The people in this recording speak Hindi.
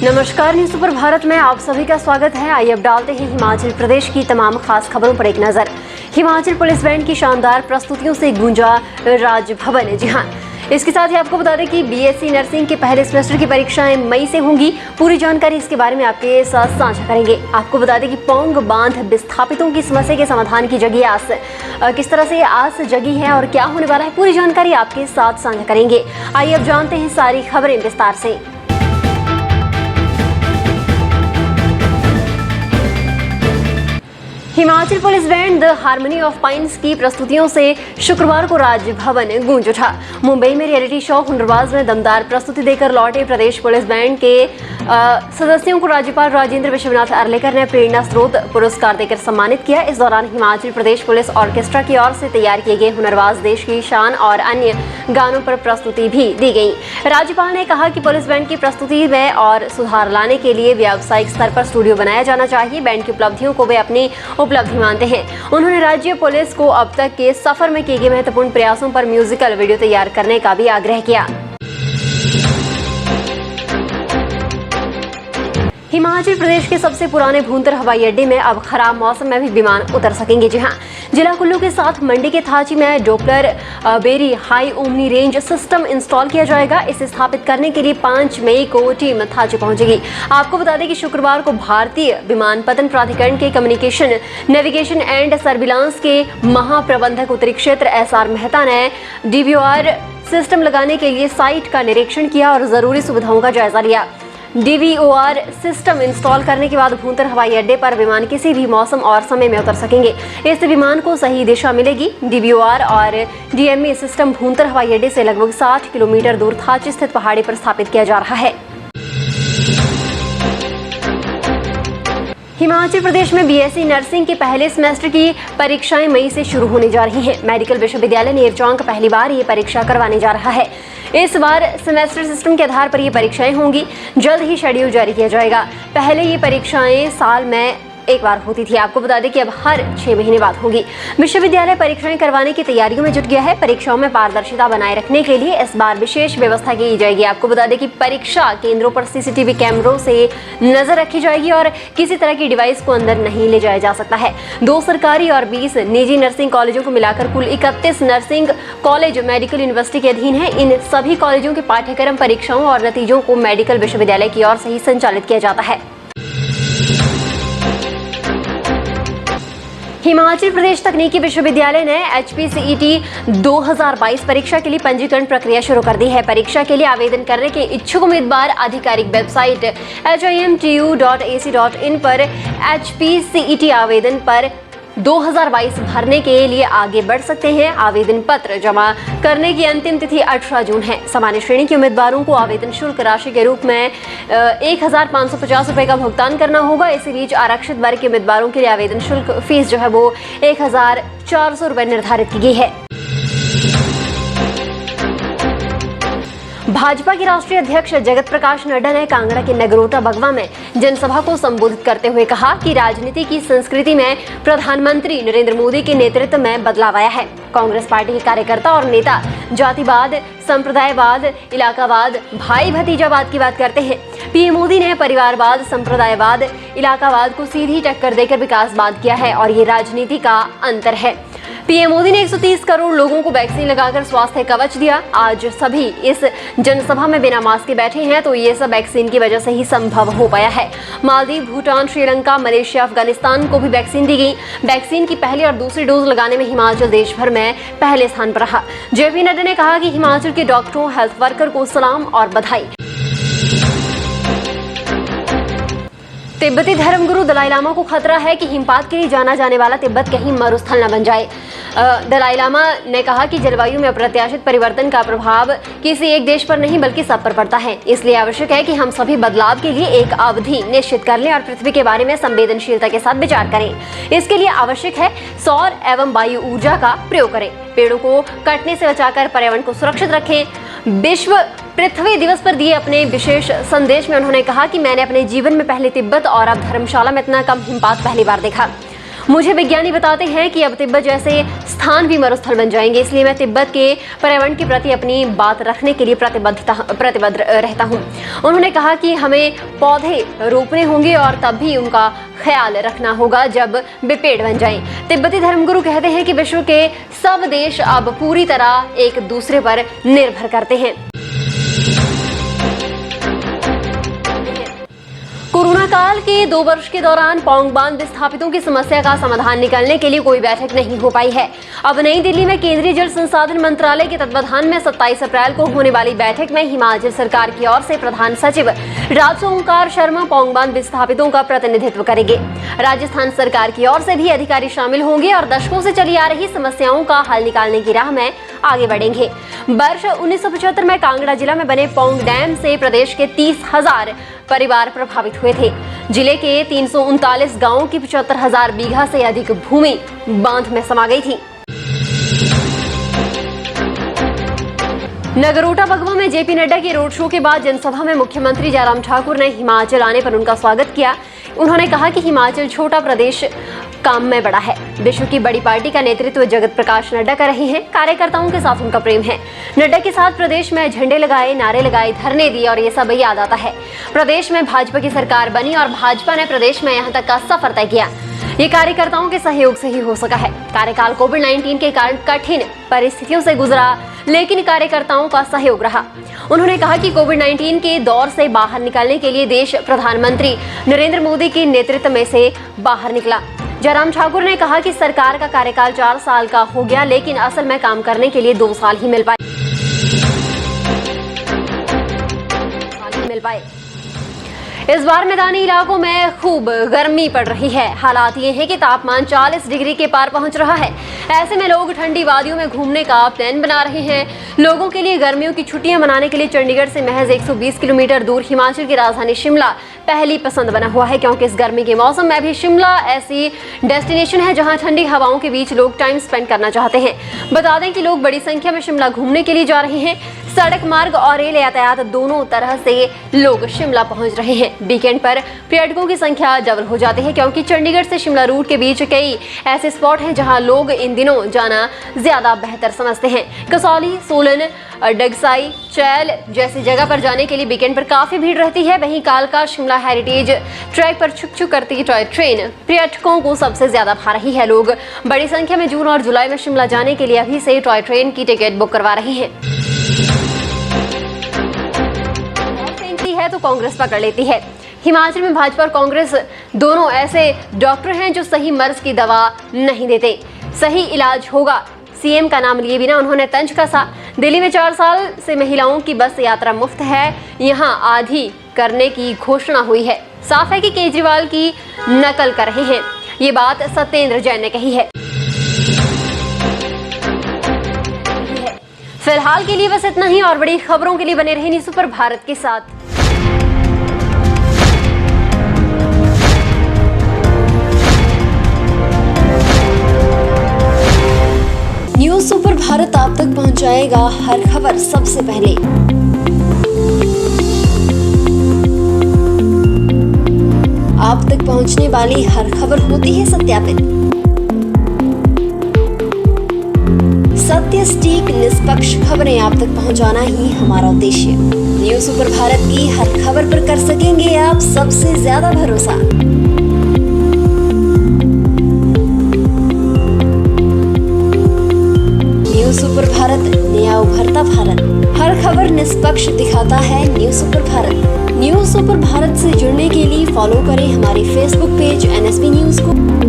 नमस्कार, न्यूज़ सुपर भारत में आप सभी का स्वागत है। आइए अब डालते हैं हिमाचल प्रदेश की तमाम खास खबरों पर एक नजर। हिमाचल पुलिस बैंड की शानदार प्रस्तुतियों से गूंजा राजभवन। जी हाँ, इसके साथ ही आपको बता दें कि बीएससी नर्सिंग के पहले सेमेस्टर की परीक्षाएं मई से होंगी। पूरी जानकारी इसके बारे में आपके साथ साझा करेंगे। आपको बता दें कि पौंग बांध विस्थापितों की समस्या के समाधान की जगी आस। किस तरह से आस जगी है और क्या होने वाला है, पूरी जानकारी आपके साथ साझा करेंगे। आइए अब जानते हैं सारी खबरें विस्तार से। Himachal police band the harmony of pines की प्रस्तुतियों से शुक्रवार को राजभवन गूंज उठा। मुंबई में रियलिटी शो हुनरबाज में दमदार प्रस्तुति देकर लौटे प्रदेश पुलिस बैंड के सदस्यों को राज्यपाल राजेंद्र विश्वनाथ अर्लेकर ने प्रेरणा स्रोत पुरस्कार देकर सम्मानित किया। इस दौरान हिमाचल प्रदेश पुलिस ऑर्केस्ट्रा की ओर से तैयार किए गए हुनरबाज देश की शान और अन्य गानों पर प्रस्तुति भी दी गई। राज्यपाल ने कहा कि पुलिस बैंड की प्रस्तुति में और सुधार लाने के लिए व्यावसायिक स्तर पर स्टूडियो बनाया जाना चाहिए। बैंड की उपलब्धियों को वे अपनी उपलब्धि मानते हैं। उन्होंने राज्य पुलिस को अब तक के सफर में किए गए महत्वपूर्ण प्रयासों पर म्यूजिकल वीडियो तैयार करने का भी आग्रह किया। हिमाचल प्रदेश के सबसे पुराने भूंतर हवाई अड्डे में अब खराब मौसम में भी विमान उतर सकेंगे। जी हां, जिला कुल्लू के साथ मंडी के थाची में Doppler very high omni range system install किया जाएगा। इसे स्थापित करने के लिए 5 मई को टीम थाची पहुंचेगी। आपको बता दें कि शुक्रवार को भारतीय विमानपत्तन प्राधिकरण के कम्युनिकेशन, नेविगेशन एंड सर्विलांस के महाप्रबंधक उत्तरी क्षेत्र SR मेहता ने DVR सिस्टम लगाने के लिए साइट का निरीक्षण किया और जरूरी सुविधाओं का जायजा लिया। DVOR सिस्टम इंस्टॉल करने के बाद भूंतर हवाई अड्डे पर विमान किसी भी मौसम और समय में उतर सकेंगे। इससे विमान को सही दिशा मिलेगी। DVOR और DME सिस्टम भूंतर हवाई अड्डे से लगभग 60 किलोमीटर दूर थाची स्थित पहाड़ी पर स्थापित किया जा रहा है। हिमाचल प्रदेश में बीएससी नर्सिंग के पहले सेमेस्टर की परीक्षाएं मई से शुरू होने जा रही हैं। मेडिकल विश्वविद्यालय नेरचौक पहली बार ये परीक्षा करवाने जा रहा है। इस बार सेमेस्टर सिस्टम के आधार पर ये परीक्षाएं होंगी। जल्द ही शेड्यूल जारी किया जाएगा। पहले ये परीक्षाएं साल में एक बार होती थी। आपको बता दें कि अब हर 6 महीने बाद होगी। विश्वविद्यालय परीक्षाएं करवाने की तैयारियों में जुट गया है। परीक्षाओं में पारदर्शिता बनाए रखने के लिए इस बार विशेष व्यवस्था की जाएगी। आपको बता दें कि परीक्षा केंद्रों पर CCTV कैमरों से नजर रखी जाएगी और किसी तरह की डिवाइस को अंदर नहीं ले जाया जा सकता है। 2 सरकारी और 20 निजी नर्सिंग कॉलेजों को मिलाकर कुल 31 नर्सिंग कॉलेज मेडिकल यूनिवर्सिटी के अधीन है। इन सभी कॉलेजों के पाठ्यक्रम, परीक्षाओं और नतीजों को मेडिकल विश्वविद्यालय की ओर से ही संचालित किया जाता है। हिमाचल प्रदेश तकनीकी विश्वविद्यालय ने HPCET 2022 परीक्षा के लिए पंजीकरण प्रक्रिया शुरू कर दी है। परीक्षा के लिए आवेदन करने के इच्छुक उम्मीदवार आधिकारिक वेबसाइट himtu.ac.in पर HPCET आवेदन पर 2022 भरने के लिए आगे बढ़ सकते हैं। आवेदन पत्र जमा करने की अंतिम तिथि 18 जून है। सामान्य श्रेणी के उम्मीदवारों को आवेदन शुल्क राशि के रूप में 1550 रुपये का भुगतान करना होगा। इसी बीच आरक्षित वर्ग के उम्मीदवारों के लिए आवेदन शुल्क फीस जो है वो 1400 रुपये निर्धारित की गई है। भाजपा के राष्ट्रीय अध्यक्ष जगत प्रकाश नड्डा ने कांगड़ा के नगरोटा बगवा में जनसभा को संबोधित करते हुए कहा कि राजनीति की संस्कृति में प्रधानमंत्री नरेंद्र मोदी के नेतृत्व में बदलाव आया है। कांग्रेस पार्टी के कार्यकर्ता और नेता जातिवाद, संप्रदायवाद, इलाकावाद, भाई भतीजावाद की बात करते हैं। पीएम मोदी ने परिवारवाद, संप्रदायवाद, इलाकावाद को सीधी टक्कर देकर विकासवाद किया है और ये राजनीति का अंतर है। पीएम मोदी ने 130 करोड़ लोगों को वैक्सीन लगाकर स्वास्थ्य कवच दिया। आज सभी इस जनसभा में बिना मास्क के बैठे हैं तो ये सब वैक्सीन की वजह से ही संभव हो पाया है। मालदीव, भूटान, श्रीलंका, मलेशिया, अफगानिस्तान को भी वैक्सीन दी गई। वैक्सीन की पहली और दूसरी डोज लगाने में हिमाचल देश भर में पहले स्थान पर रहा। जेपी नड्डा ने कहा कि हिमाचल के डॉक्टरों, हेल्थ वर्कर को सलाम और बधाई। तिब्बती धर्मगुरु दलाई लामा को खतरा है कि हिमपात के लिए जाना जाने वाला तिब्बत कहीं मरुस्थल न बन जाए। दलाई लामा ने कहा कि जलवायु में अप्रत्याशित परिवर्तन का प्रभाव किसी एक देश पर नहीं बल्कि सब पर पड़ता है। इसलिए आवश्यक है कि हम सभी बदलाव के लिए एक अवधि निश्चित कर लें और पृथ्वी के बारे में संवेदनशीलता के साथ विचार करें। इसके लिए आवश्यक है सौर एवं वायु ऊर्जा का प्रयोग करें, पेड़ों को कटने से बचाकर पर्यावरण को सुरक्षित रखें। विश्व पृथ्वी दिवस पर दिए अपने विशेष संदेश में उन्होंने कहा कि मैंने अपने जीवन में पहले तिब्बत और अब धर्मशाला में इतना कम हिमपात पहली बार देखा। मुझे विज्ञानी बताते हैं कि अब तिब्बत जैसे स्थान भी मरुस्थल बन जाएंगे, इसलिए मैं तिब्बत के पर्यावरण के प्रति अपनी बात रखने के लिए प्रतिबद्ध रहता हूँ। उन्होंने कहा कि हमें पौधे रोपने होंगे और तब भी उनका ख्याल रखना होगा जब वे पेड़ बन जाएं। तिब्बती धर्मगुरु कहते हैं कि विश्व के सब देश अब पूरी तरह एक दूसरे पर निर्भर करते हैं। कोरोना काल के 2 वर्ष के दौरान पौंग बांध विस्थापितों की समस्या का समाधान निकालने के लिए कोई बैठक नहीं हो पाई है। अब नई दिल्ली में केंद्रीय जल संसाधन मंत्रालय के तत्वाधान में 27 अप्रैल को होने वाली बैठक में हिमाचल सरकार की ओर से प्रधान सचिव राज ओंकार शर्मा पौंग बांध विस्थापितों का प्रतिनिधित्व करेंगे। राजस्थान सरकार की ओर से भी अधिकारी शामिल होंगे और दशकों से चली आ रही समस्याओं का हल निकालने की राह में आगे बढ़ेंगे। वर्ष 1975 में कांगड़ा जिला में बने पौंग डैम से प्रदेश के 30,000 परिवार प्रभावित हुए थे। जिले के 339 गांवों की 75,000 बीघा से अधिक भूमि बांध में समा गई थी। नगरोटा बगवा में जेपी नड्डा के रोड शो के बाद जनसभा में मुख्यमंत्री जयराम ठाकुर ने हिमाचल आने पर उनका स्वागत किया। उन्होंने कहा कि हिमाचल छोटा प्रदेश काम में बड़ा है। विश्व की बड़ी पार्टी का नेतृत्व जगत प्रकाश नड्डा कर रहे हैं। कार्यकर्ताओं के साथ उनका प्रेम है। नड्डा के साथ प्रदेश में झंडे लगाए, नारे लगाए, धरने दिए और ये सब याद आता है। प्रदेश में भाजपा की सरकार बनी और भाजपा ने प्रदेश में यहाँ तक का सफर तय किया। ये कार्यकर्ताओं के सहयोग से ही हो सका है। कार्यकाल कोविड-19 के कारण कठिन परिस्थितियों से गुजरा, लेकिन कार्यकर्ताओं का सहयोग रहा। उन्होंने कहा कि कोविड-19 के दौर से बाहर निकलने के लिए देश प्रधानमंत्री नरेंद्र मोदी के नेतृत्व में से बाहर निकला। जयराम ठाकुर ने कहा कि सरकार का कार्यकाल 4 साल का हो गया, लेकिन असल में काम करने के लिए 2 साल ही मिल पाए। इस बार मैदानी इलाकों में खूब गर्मी पड़ रही है। हालात ये हैं कि तापमान 40 डिग्री के पार पहुंच रहा है। ऐसे में लोग ठंडी वादियों में घूमने का प्लान बना रहे हैं। लोगों के लिए गर्मियों की छुट्टियां मनाने के लिए चंडीगढ़ से महज 120 किलोमीटर दूर हिमाचल की राजधानी शिमला पहली पसंद बना हुआ है, क्योंकि इस गर्मी के मौसम में भी शिमला ऐसी डेस्टिनेशन है जहां ठंडी हवाओं के बीच लोग टाइम स्पेंड करना चाहते हैं। बता दें कि लोग बड़ी संख्या में शिमला घूमने के लिए जा रहे हैं। सड़क मार्ग और रेल यातायात दोनों तरह से लोग शिमला पहुंच रहे हैं। वीकेंड पर पर्यटकों की संख्या डबल हो जाती है, क्योंकि चंडीगढ़ से शिमला रूट के बीच कई ऐसे स्पॉट हैं जहां लोग इन दिनों जाना ज्यादा बेहतर समझते हैं। कसौली, सोलन, डगसाई, चैल जैसी जगह पर जाने के लिए वीकेंड पर काफी भीड़ रहती है। वहीं कालका शिमला हेरिटेज ट्रैक पर छुक छुक करती टॉय ट्रेन पर्यटकों को सबसे ज्यादा भा रही है। लोग बड़ी संख्या में जून और जुलाई में शिमला जाने के लिए अभी से टॉय ट्रेन की टिकट बुक करवा रहे हैं। है तो कांग्रेस पकड़ लेती है। हिमाचल में भाजपा और कांग्रेस दोनों ऐसे डॉक्टर हैं जो सही मर्ज की दवा नहीं देते। सही इलाज होगा, सीएम का नाम लिए बिना उन्होंने तंज कसा। दिल्ली में 4 साल से महिलाओं की बस यात्रा मुफ्त है, यहां आधी करने की घोषणा हुई है। साफ है कि केजरीवाल की नकल कर रहे हैं। ये बात सत्येंद्र जैन ने कही है। फिलहाल के लिए बस इतना ही, और बड़ी खबरों के लिए बने रहे न्यूज़ सुपर भारत के साथ। न्यूज़ सुपर भारत आप तक पहुंचाएगा हर खबर सबसे पहले। आप तक पहुंचने वाली हर खबर होती है सत्यापित। सत्य, सटीक, निष्पक्ष खबरें आप तक पहुंचाना ही हमारा उद्देश्य। न्यूज़ सुपर भारत की हर खबर पर कर सकेंगे आप सबसे ज्यादा भरोसा। न्यूज़ सुपर भारत, नया उभरता भारत। हर खबर निष्पक्ष दिखाता है news super Bharat. News super Bharat से जुड़ने के लिए फॉलो करें हमारे फेसबुक पेज NSP न्यूज़ को।